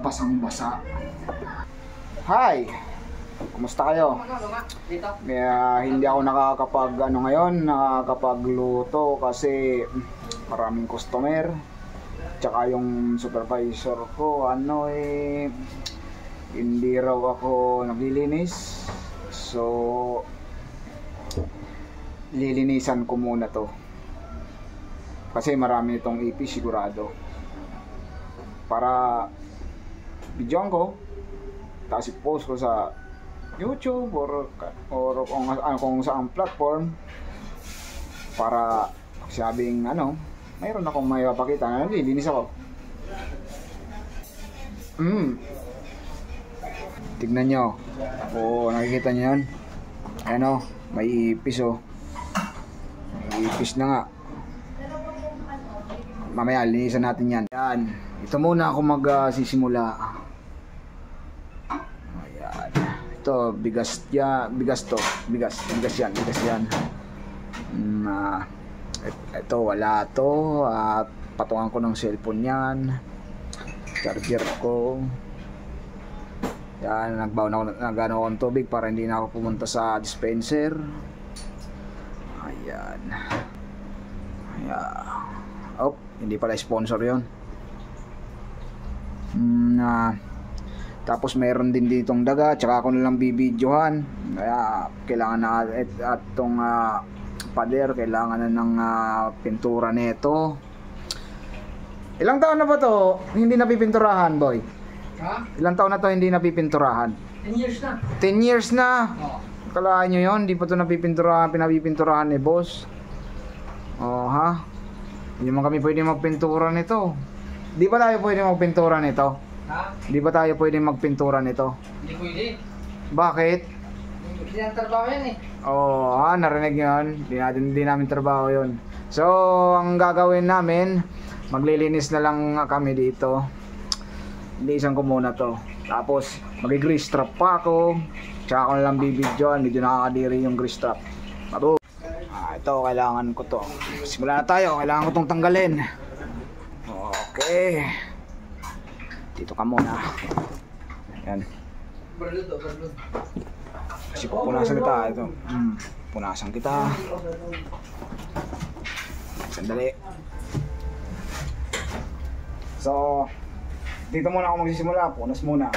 basang-basa. Hi! Kumusta kayo? Hindi ako nakakapagluto kasi maraming customer. Tsaka yung supervisor ko hindi raw ako naglilinis. So lilinisan ko muna to. Kasi marami itong ipis sigurado. Para videoan ko, tapos i-post ko sa YouTube or kung saan platform para sabing mayroon akong may papakita na nililinis ako. Tignan nyo. Nakikita nyo yan? Ayan may ipis May ipis na nga. Mamaya linisan natin yan. Yan. Ito muna ako magsisimula. Ayan. Ito, bigas yan. Ito, wala to. At patungan ko ng cellphone yan. Charger ko. Yan, nagano ako ng tubig para hindi na ako pumunta sa dispenser. Ayan. Hindi pala sponsor yon. Tapos mayroon din ditong daga, tsaka ako nalang bibidyohan. Kaya kailangan na itong pader, kailangan na ng pintura nito. Ilang taon na ba to hindi napipinturahan, boy? Ha? Ilang taon na to hindi napipinturahan? 10 years na. 10 years na? Oo. Kalaan nyo yun, hindi pa to pinapipinturahan ni boss. Ha? Hindi man kami pwede magpintura nito. Di ba tayo pwede magpintura nito? Ha? Di ba tayo pwede magpintura nito? Hindi pwede. Bakit? Hindi ang trabaho yan eh. Narinig yun. Hindi namin trabaho yun. So, ang gagawin namin, maglilinis na lang kami dito. Linisan ko muna to. Tapos, mag-grease trap pa ako. Tsaka ako nalang bibidyoan. Medyo nakakadiri yung grease trap. Ito, kailangan ko to. Simula na tayo. Kailangan ko tong tanggalin. Okay. Dito ka muna. Ayan. Berlud. Kasi pupunasan kita. Ito. Punasan kita. Sandali. So, dito muna ako magsisimula. Punas muna.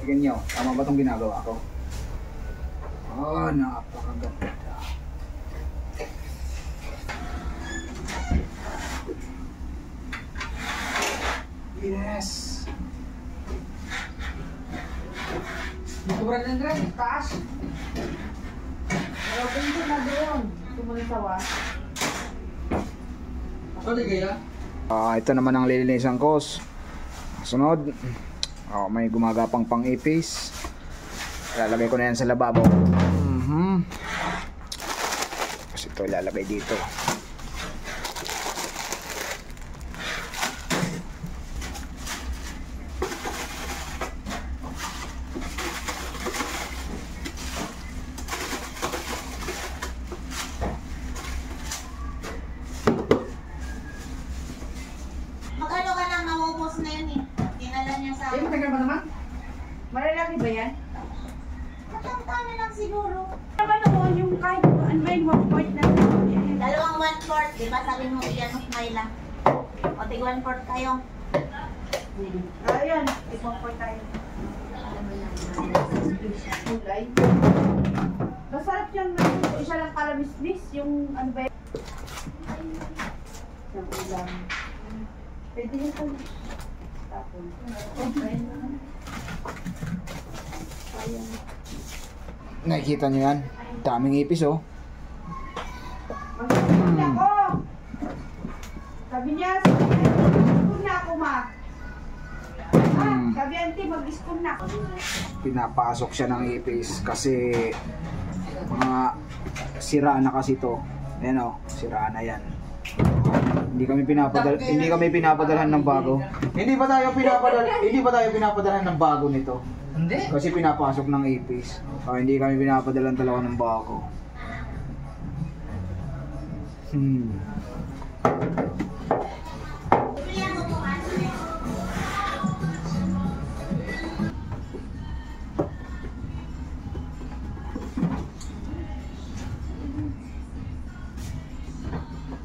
Tignan nyo. Tama ba itong ginagawa ko? Napakaganda. Yes. Dito ba rin rin? Taas? Pero pinto na doon. Sumulisawa. Ano di kaya? Ito naman ang lilinisan ko. Sunod. May gumagapang pang-ipis. Ilalagay ko na yan sa lababo. Tapos ito ilalagay dito. Magkano ka nang namubos na yun eh? Tinala niya sa Eh, matagal ba naman? Malalaki ba yan? Matang-tana lang siguro. Ano noon yung kahit ano ba yung 1/4 na? Dalawang 1/4, di ba sabi mo iyan mo Smaila? O tig 1/4 kayo. Ayan, ipaport tayo. Kulay. Masarap yan, isa lang kalabis-bis, yung ano ba yun? Yung ulam. Pwede yun po. Tapon. Ayan. Nakikita nyo yan? Daming ipis Mag-ispon na ako! Sabi niya, mag-ispon na ako, ma. Sabi auntie, mag-ispon na ako. Pinapasok siya ng ipis kasi mga sira na kasi to. Ayan sira na yan. Hindi kami pinapadalhan ng bago. Hindi ba tayo pinapadalhan ng bago nito? Hindi. Kasi pinapasok ng ipis. Hindi kami pinapadalhan talaga ng bago.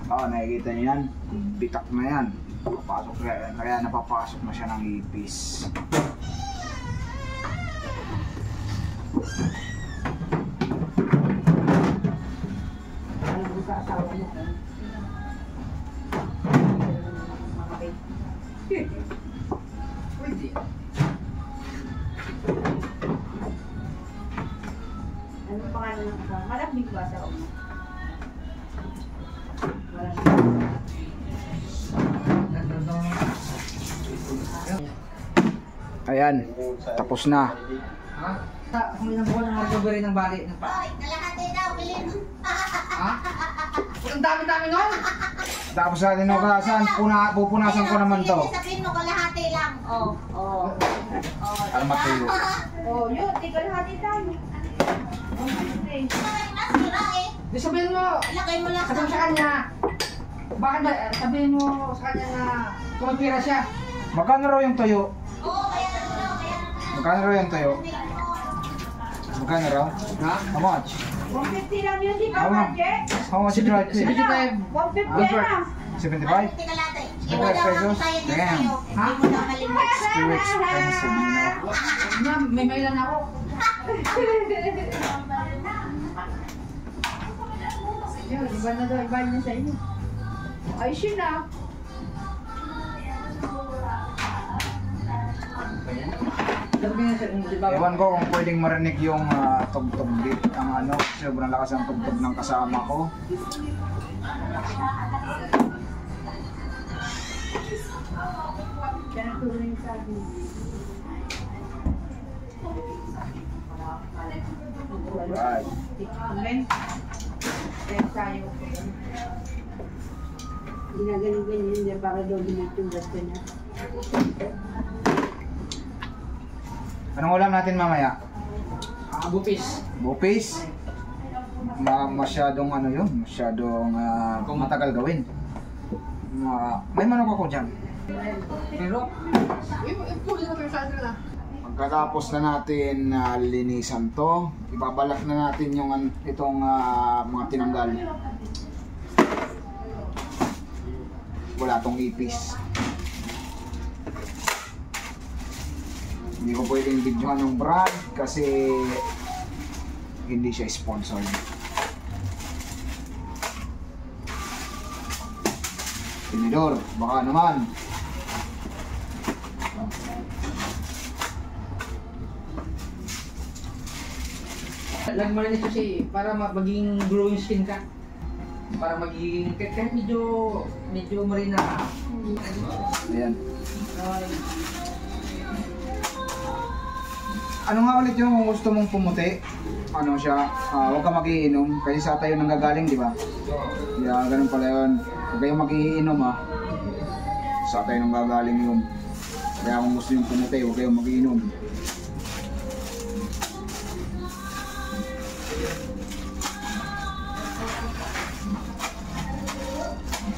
Nakikita niyo yan. Bitak na yan. Papasok kaya napapasok na siya ng ipis. Ano pangalan ng kasama? Malapit ba sa una? Ayan, tapos na. Ha? Kung ilang buwan ang recovery ng bali ng pa. Hoy, kalahati daw, bilhin mo. Ha? Ang dami-dami nun! Tapos natin hugasan, pupunasan ko naman to. Sabihin mo, kalahati lang. Oh. Para matuyo. Oh, yun. Tigil hati tayo. Okay. Mas sira eh. Di sabihin mo, Ilagay mo lang sabihin sa kanya. Bakit ba, sabihin mo sa kanya na tumapira siya. Magkano raw yung tuyo? Oo, kaya na daw, Magkano raw yung tuyo? Magkano raw? Ha? How much? 150 lang yun, di ba, Tama. Budget? How much you like? 75. 150 lang. 75? Tika late. Ito, Iba daw ang pesos? sayad niya Damn. sa'yo. Hindi mo daw malimit. It's too expensive, you know. Na, may mailan ako. Yun, iba na daw, iba na sa inyo. Ayos yun ah. Sabi niya siya, di ba? Ewan ko kung pwedeng marinig yung tugtog beat ang ano, sobrang lakas ang tugtog ng kasama ko. Kaya nagturo yung sabi. Right. Amen. Kaya tayo. Ginagaling-ganyan niya para daw binitong gasto niya. Anong ulam natin mamaya? Bupis. Bupis? Masyadong ano yun, masyadong matagal gawin. May manok ako dyan. Pero, puli na kayo sa atin na. Pagkatapos na natin linisan to, ibabalak na natin yung itong mga tinanggal. Wala tong ipis. Hindi ko pwedeng videohan yung brand kasi hindi siya sponsored. Tinidor, baka naman. Lagi mo rin ito si para maging glowing skin ka. Para magiging kahit medyo marina. Ayan. Ano nga ulit yung kung gusto mong pumuti? Ano siya, huwag ka magiinom kasi sa tayo nanggagaling, di ba? Yeah, ganun pala yun. Huwag kayong magiinom sa tayo nanggagaling yun. Kaya kung gusto yung pumuti, huwag kayong magiinom.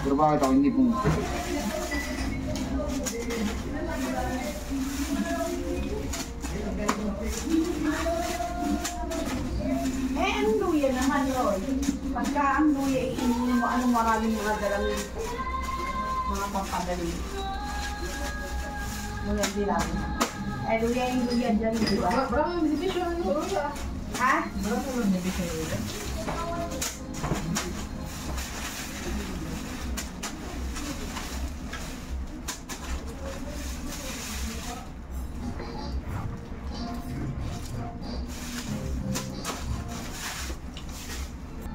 Pero bakit ako hindi pumuti? Ang luya naman, Lord. Pagka ang luya, iinin mo, anong maraming mga dalamig, mga pampadali. Luya dilaw. Luya yung luya dyan, di ba? Bravo yung benepisyo ano? Ha? Bravo yung benepisyo ano?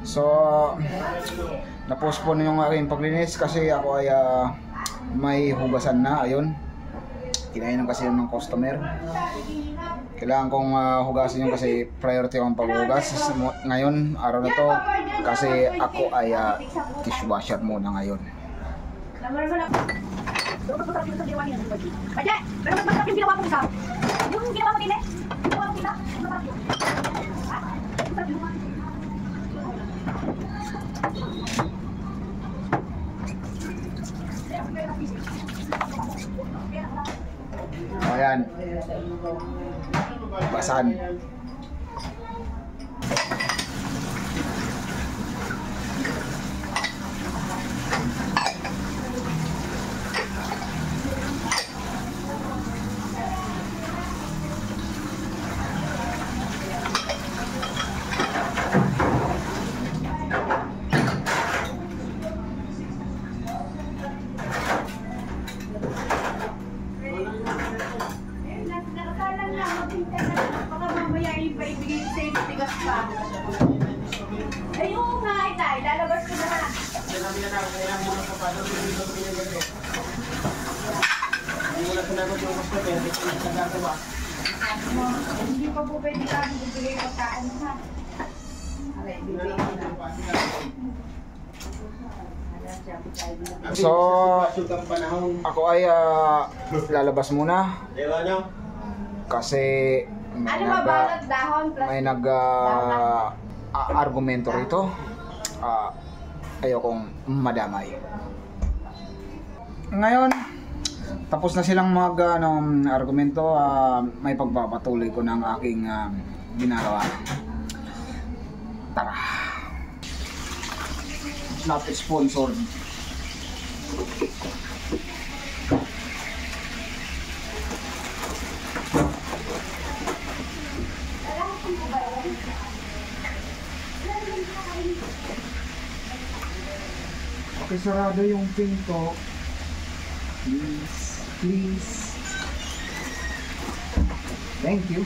So, na-postpone yung aking paglinis kasi ako ay may hugasan na, ayun. Kinainan kasi yun ng customer. Kailangan kong hugasin yun kasi priority akong paghugas. Ngayon, araw na to, kasi ako ay dishwasher muna ngayon. Doon ko sarap yung sa ginawa niya. Pwede! Pero mas masarap yung ginawa mo isa. Yung ginawa mo din eh. Ginawa mo isa. Masarap yun. Ha? Masarap yung Ayan. Basan. Hindi pa po pwede kami bibigay pagkain ha. Aray, bibigay na. So, ako ay lalabas muna. Kasi may Ano ba balot dahon plus may argumento rito. Ayokong madamay. Ngayon, tapos na silang argumento, may pagpapatuloy ko ng aking ginagawa. Tara. Not sponsored. Okay, sarado yung pinto. Please, please. Thank you.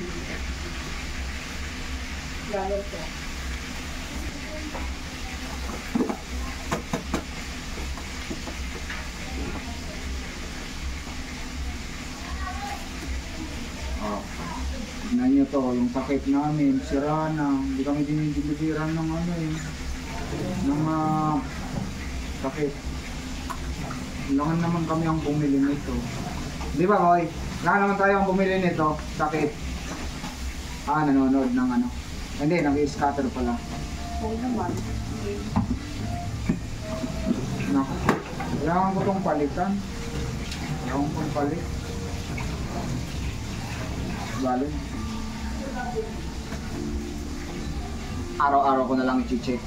Tignan nyo to, yung takip namin, sira na. Hindi kami dinidiliveran ng takip. Kailangan naman kami ang bumili nito. Di ba, Koy? Kailangan naman tayo ang bumili nito, takip. Nanonood ng Hindi, nag-scatter pala. Oo naman. Naku, kailangan ko itong palitan. Kailangan kong palit. Bale. Araw-araw ko na lang i-check.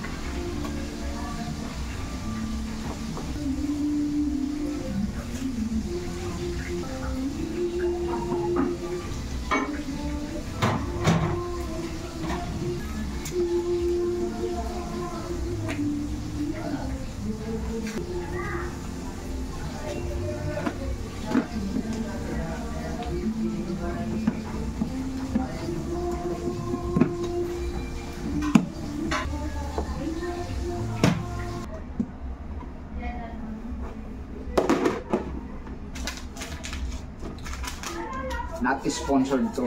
Not sponsored to.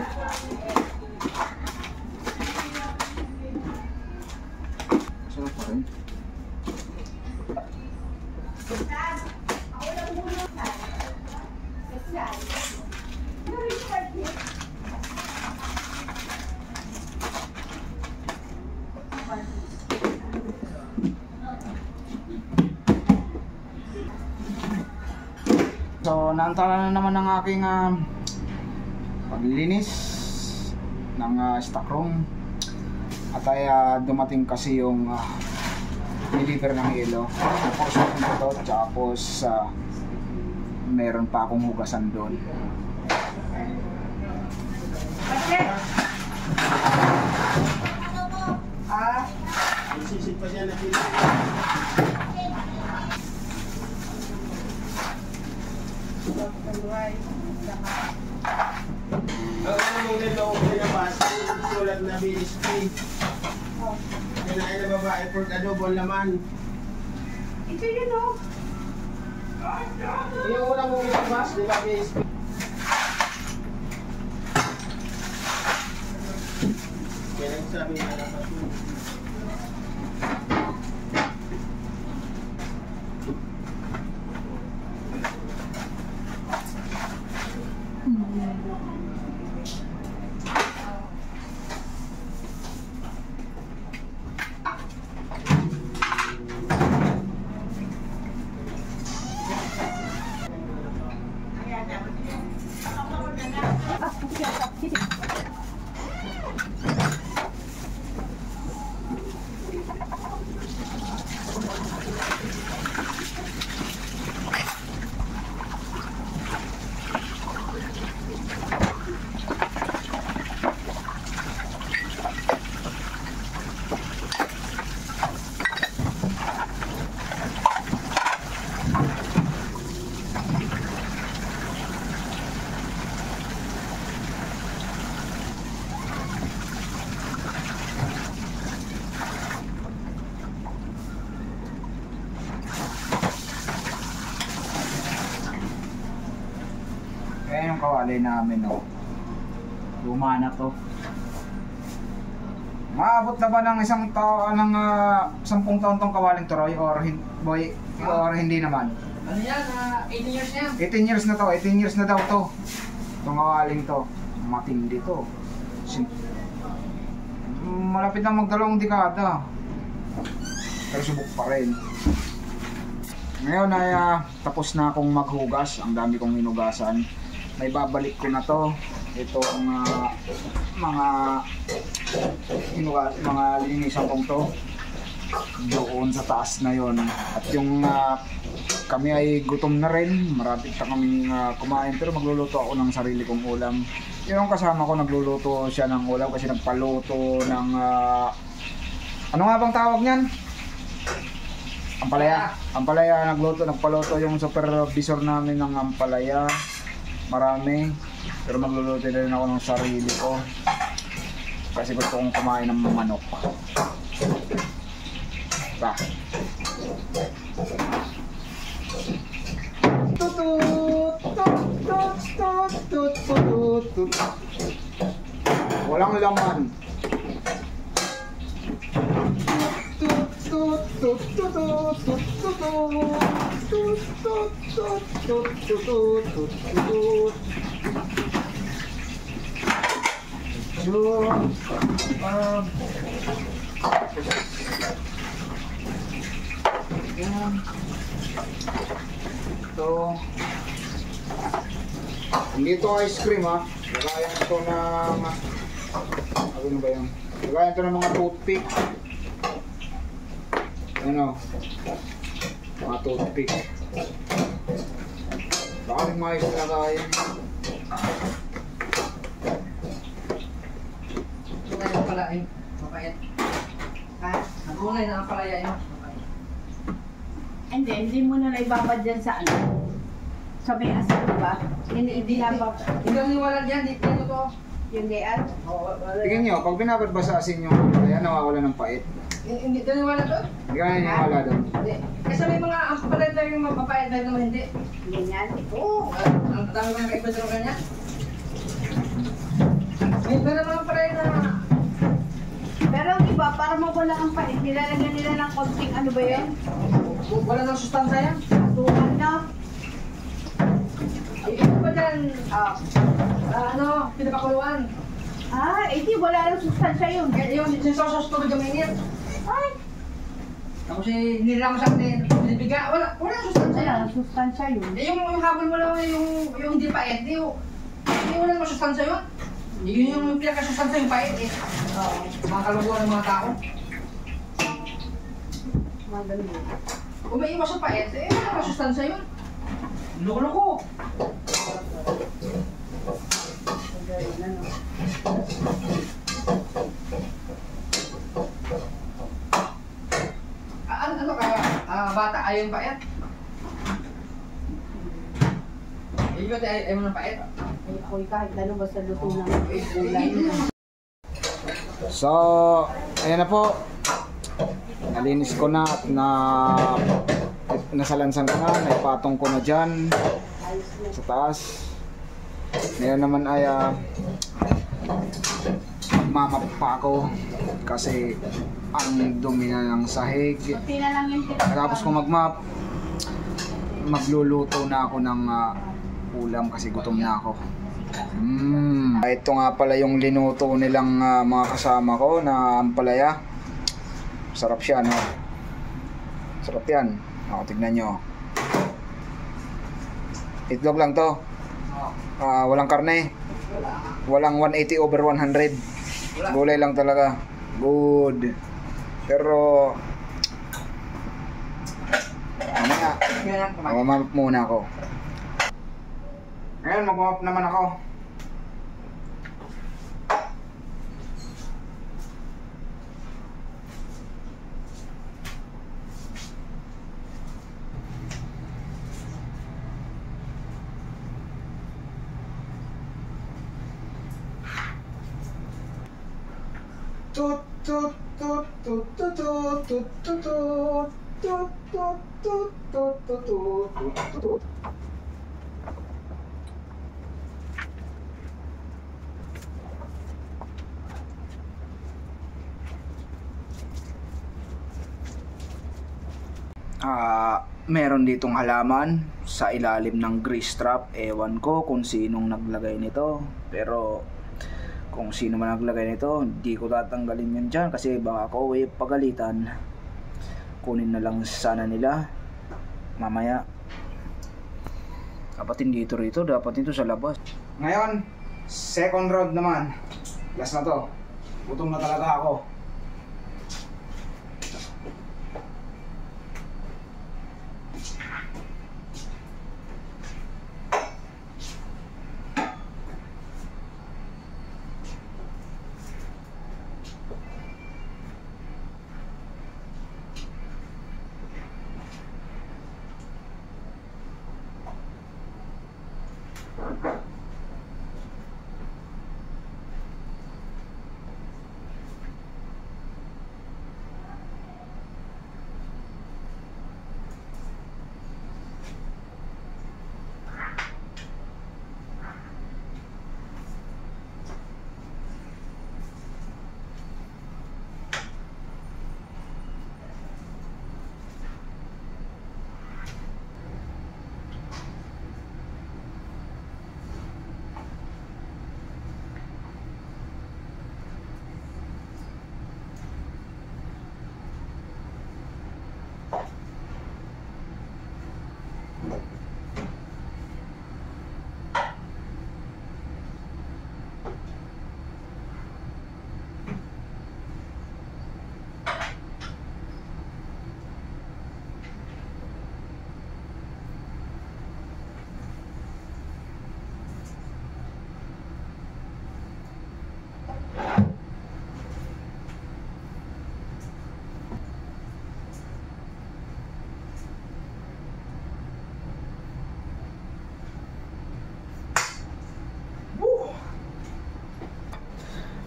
Sarap pa rin. So, naantala na naman ang aking paglilinis ng stock room. At ay dumating kasi yung deliver ng yelo. Tapos ito, tapos meron pa akong hugasan doon. Sisip pa siya na sila. Ang model na ako pinabas, sulat na BSP. Kinain na babae for adobo laman. Ito yun o. Yung unang mong pinabas, di ba BSP? Kaya nagsabi na dapat yun. Ayan yung kawali namin, no. Luma na to. Maabot na ba ng isang taon ng 10 taon tong kawaling to, Roy? Or hindi naman? Ano yan? 18 years na yan. 18 years na to, 18 years na daw to. Itong kawaling to. Matindi to. Malapit na magdalawang dekada. Pero subok pa rin. Ngayon ay tapos na akong maghugas. Ang dami kong hinugasan. May babalik ko na to. Itong mga linisan kong to doon sa taas na yon. At yung kami ay gutom na rin. Marapit na kaming kumain. Pero magluluto ako ng sarili kong ulam. Yung kasama ko nagluluto siya ng ulam kasi nagpaluto ng ano nga bang tawag niyan? Ampalaya. Ampalaya nagpaluto yung supervisor namin ng ampalaya. Marami. Pero magluluto din ako ng sarili ko. Kasi gusto kong kumain ng manok. Ba. Walang laman. Yan. Ito. Hindi ito ice cream ha. Lagayan ito ng ano ba yan? Lagayan ito ng mga toothpick. Ano? Mga toothpick. Baka rin mais na lagayan. Tunay na pala ay mapait. Ha? Ang tunay na ang palaya yun. Hindi mo na naibabad dyan sa ano. Sa may asin, diba? Hindi nabab. Hindi ang niwala dyan, dito to. Yung gayan. Tingnan nyo, pag binabad ba sa asin yung kaya nawawala ng pait. Hindi ka niwala to? Hindi ka naniniwala doon. Hindi. Kasi may mga ang palaya tayo yung mapapait tayo naman hindi. Ganyan. Oo. Ang dami mga kaiba ng ganyan. May iba naman palaya na Pero iba, para mawala ang pait, nilalagyan nila ng konting ano ba yun? wala nang sustansya yan. Atukan na. Ay, ito ba dyan? Pinapakuluan. Di wala lang sustansya yun. Yung sinsosos tubig ang init. Ay, Tapos nilirang sa atin, binibiga. Wala sustansya yan. wala lang sustansya yun. Yung habol mo lang yung hindi pait, hindi wala namang sustansya yun. Yun yung pinaka-sustansya yung pait eh. Mga kaluguan ng mga tao. Maganda. Kung may iwas sa pait, wala namang sustansya yun. Loko-loko. Ganyan, ano. Ano kaya? Bata, ayaw yung pait? Ikaw ayaw mo ng pait? Ay, ako'y kahit ano basta luto ng gulay. So, ayan na po. Nalinis ko na at nasalansan ko na, naipatong ko na dyan sa taas. Ngayon naman ay magmamap pa ako kasi ang dumi na ng sahig. Kunti na lang yung Tapos ko magmap, magluluto na ako ng ulam kasi gutom na ako. Ito nga pala yung linuto nilang mga kasama ko na ampalaya. Sarap siya, no? Sarap yan. Tignan nyo. Itlog lang to. Walang karne. Walang 180/100. Gulay lang talaga. Good. Pero mamamap muna ako. Ngayon magmamap naman ako. Tut tut tut tut tut tut tut tut tut tut tut tut tut tut tut. meron ditong halaman sa ilalim ng grease trap. Ewan ko kung sinong naglagay nito, pero kung sino man naglagay nito, hindi ko tatanggalin yun dyan kasi baka ako pagalitan. Kunin na lang sana nila mamaya. Dapat hindi ito rito, dapat ito sa labas. Ngayon, second round naman. Last na to. Gutom na talaga ako.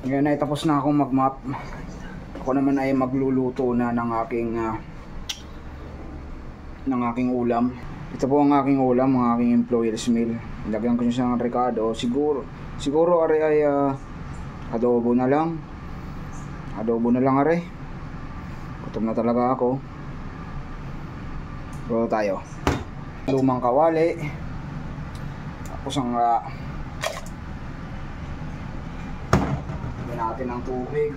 Ngayon ay tapos na akong mag-map. Ako naman ay magluluto na ng aking ulam. Ito po ang aking ulam, ang aking employer's meal. Lagyan ko siya ng rekado. Siguro are ay adobo na lang. Adobo na lang are. Gutom na talaga ako. Luto tayo. Lumang kawali. Tapos ang natin ng tubig.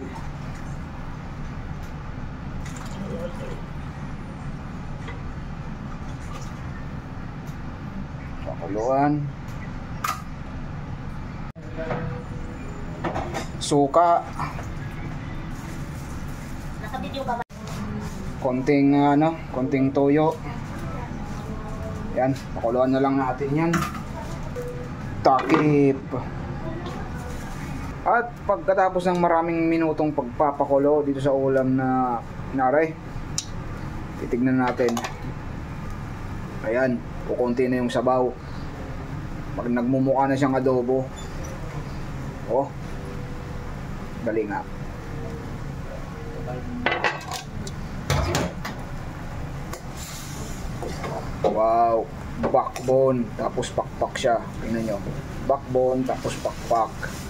Pakuluan. Suka. Naka-video ka ba? Konting toyo. Yan, pakuluan na lang natin yan. Takip. At pagkatapos ng maraming minutong pagpapakulo dito sa ulam na nare, titignan natin. Ayan, kukunti na yung sabaw. Pag nagmumukha na siyang adobo. Oh, dali nga. Wow, backbone tapos pakpak siya. Tingnan nyo, backbone tapos pakpak.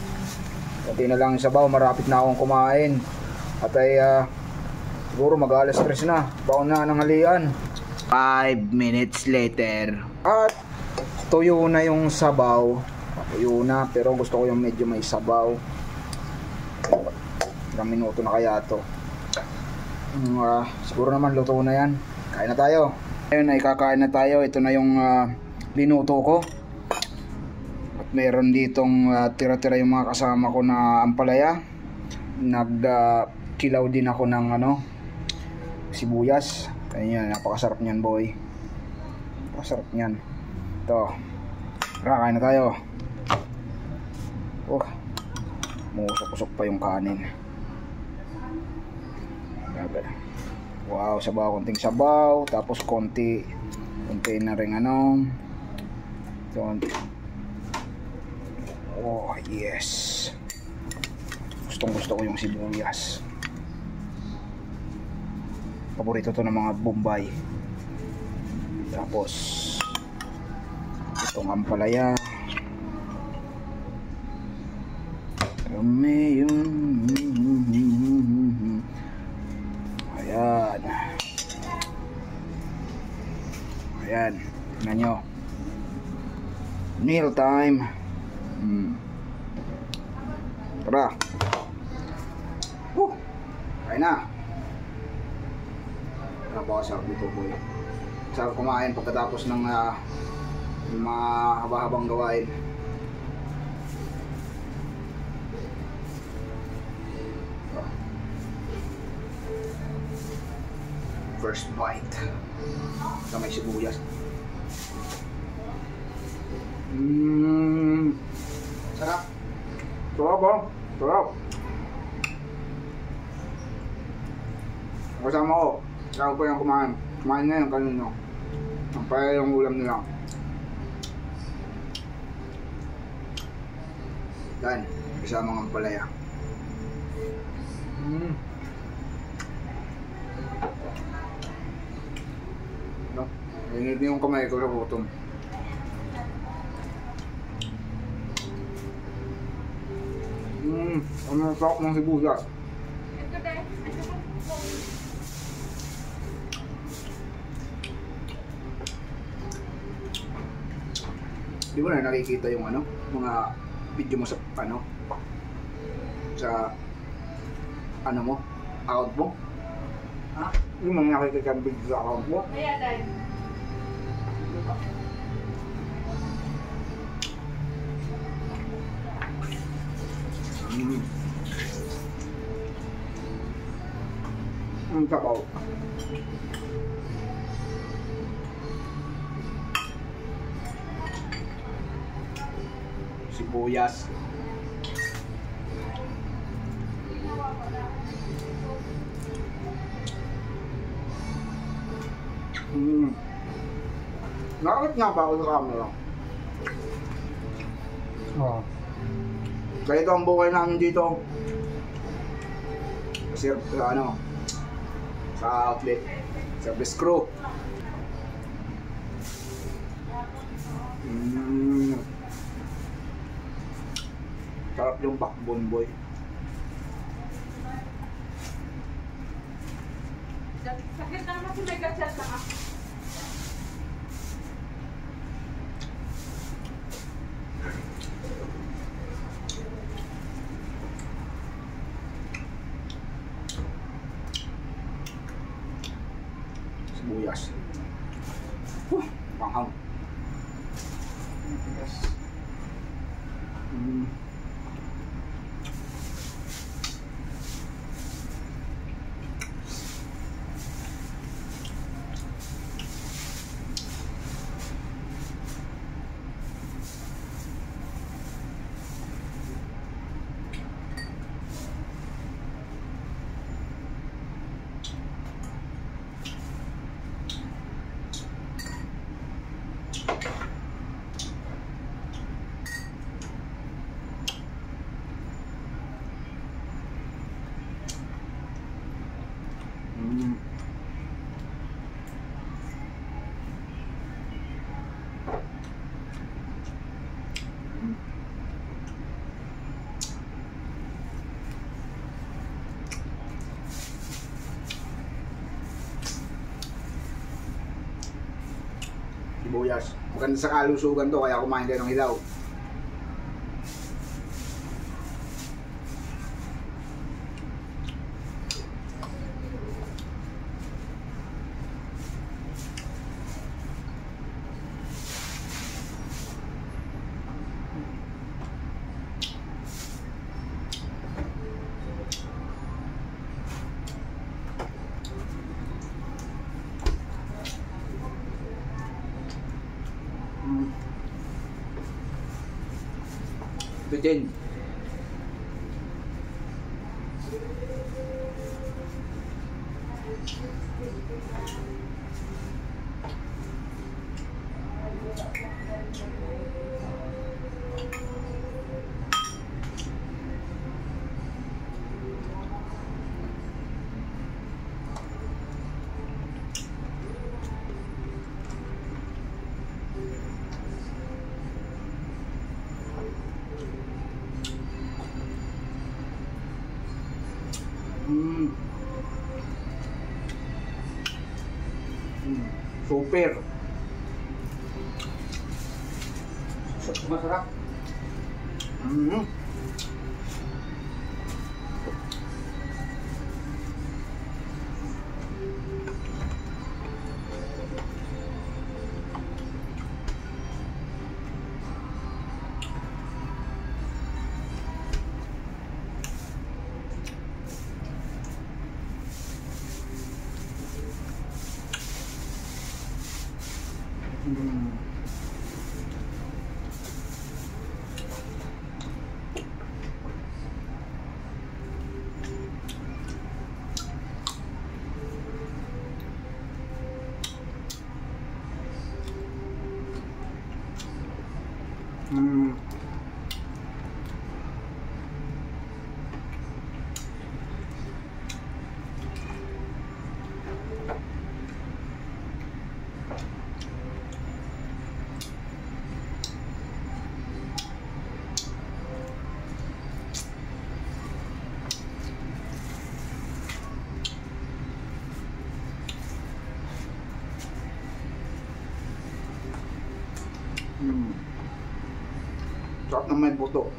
Kunti na lang yung sabaw, marapit na akong kumain. At ay siguro mag-alas 3 na. Baon na ng halian. 5 minutes later. At tuyo na yung sabaw. Tuyo na, pero gusto ko yung medyo may sabaw. Ilang minuto na kaya to. Siguro naman luto na yan. Kain na tayo. Ayun ay kakain na tayo. Ito na yung linuto ko. Meron ditong tira-tira yung mga kasama ko na ampalaya. Nagkilaw din ako ng sibuyas. Ayan, napakasarap niyan, boy. Napakasarap niyan. Ito. Kain na tayo. Oh. Musok-usok pa yung kanin. Wow, sabaw, konting sabaw, tapos konti na ring oh yes, gusto ko yung sibuyas. Paborito to ng mga Bombay. Tapos itong ampalaya. Ayan. Tingnan nyo. Meal time. Tara. Kain na. Napakasarap dito boy. Sarap kumain pagkatapos ng mga haba-habang gawain. First bite. Sa may sibuyas. Sarap. Sarap oh. Sarap. Kasama ko. Sarap ko yung kumain. Kumain na yung kanino. Ang pala yung ulam nila. Yan. Kasama ng palaya. No? Init yung kamay ko sa butong. Ang sarap ng sibuyas. Di mo na nakikita yung mga video mo sa sa mo, account mo? Ha? Di mo na nakikita yung video sa account mo? Kaya dahil. Ang tapaw. Sibuyas. Nakakit nga ba ako sa camera? Oo. Kaya ito ang buhay namin dito. Kasi sa outlet, service crew. Sarap yung backbone boy. Sakit na naman si Mega Chat na ako. Sibuyas. Panghang. Yes. Sibuyas. Maganda sa kalusugan to, kaya kumain kayo ng hilaw. Ito din. Super. Masarap. Mm. Mm. Mm. Mm. Sarap na may buto.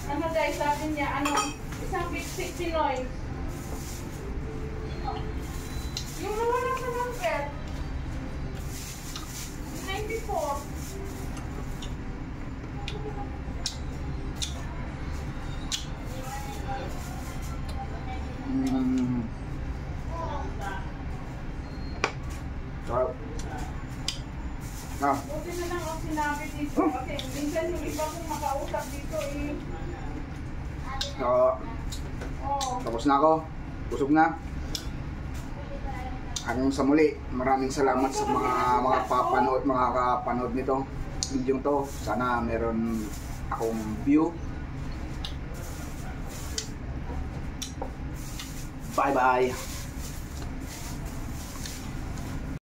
Ano guys, sabi niya, isang big Pinoy. Yung nawala sa number. 94. Mm. Sarap. Ah, Buti na lang ang sinabi dito. Kasi minsan yung iba kong makausap dito so, Oo. tapos na ako. Busog na. Hanggang sa muli. Maraming salamat sa mga kapanood nito. Video to. Sana meron akong view. Bye-bye.